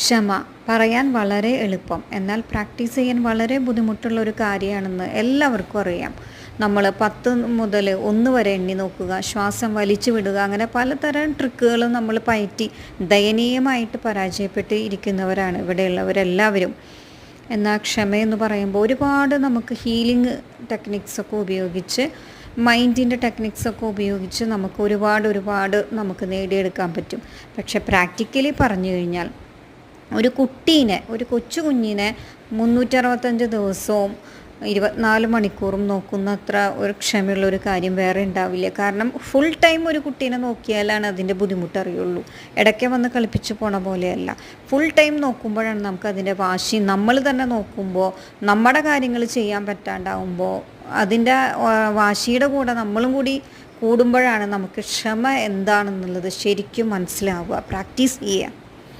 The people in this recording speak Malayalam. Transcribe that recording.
ക്ഷമ പറയാൻ വളരെ എളുപ്പം, എന്നാൽ പ്രാക്ടീസ് ചെയ്യാൻ വളരെ ബുദ്ധിമുട്ടുള്ള ഒരു കാര്യമാണെന്ന് എല്ലാവർക്കും അറിയാം. നമ്മൾ 10 മുതൽ 1 വരെ എണ്ണി നോക്കുക, ശ്വാസം വലിച്ചു വിടുക, അങ്ങനെ പലതരം ട്രിക്കുകളും നമ്മൾ പയറ്റി ദയനീയമായിട്ട് പരാജയപ്പെട്ട് ഇരിക്കുന്നവരാണ് ഇവിടെയുള്ളവരെല്ലാവരും. എന്നാൽ ക്ഷമയെന്ന് പറയുമ്പോൾ ഒരുപാട് നമുക്ക് ഹീലിംഗ് ടെക്നിക്സൊക്കെ ഉപയോഗിച്ച്, മൈൻഡിൻ്റെ ടെക്നിക്സൊക്കെ ഉപയോഗിച്ച് നമുക്ക് ഒരുപാട് നമുക്ക് നേടിയെടുക്കാൻ പറ്റും. പക്ഷെ പ്രാക്ടിക്കലി പറഞ്ഞു കഴിഞ്ഞാൽ ഒരു കൊച്ചു കുഞ്ഞിനെ 365 ദിവസവും 24 മണിക്കൂറും നോക്കുന്നത്ര ഒരു ക്ഷമയുള്ളൊരു കാര്യം വേറെ ഉണ്ടാവില്ല. കാരണം ഫുൾ ടൈം ഒരു കുട്ടീനെ നോക്കിയാലാണ് അതിൻ്റെ ബുദ്ധിമുട്ടറിയുള്ളൂ. ഇടയ്ക്ക് വന്ന് കളിപ്പിച്ച് പോണ പോലെയല്ല. ഫുൾ ടൈം നോക്കുമ്പോഴാണ് നമുക്കതിൻ്റെ വാശി, നമ്മൾ തന്നെ നോക്കുമ്പോൾ നമ്മുടെ കാര്യങ്ങൾ ചെയ്യാൻ പറ്റാണ്ടാവുമ്പോൾ അതിൻ്റെ വാശിയുടെ കൂടെ നമ്മളും കൂടി കൂടുമ്പോഴാണ് നമുക്ക് ക്ഷമ എന്താണെന്നുള്ളത് ശരിക്കും മനസ്സിലാവുക. പ്രാക്ടീസ് ചെയ്യുക.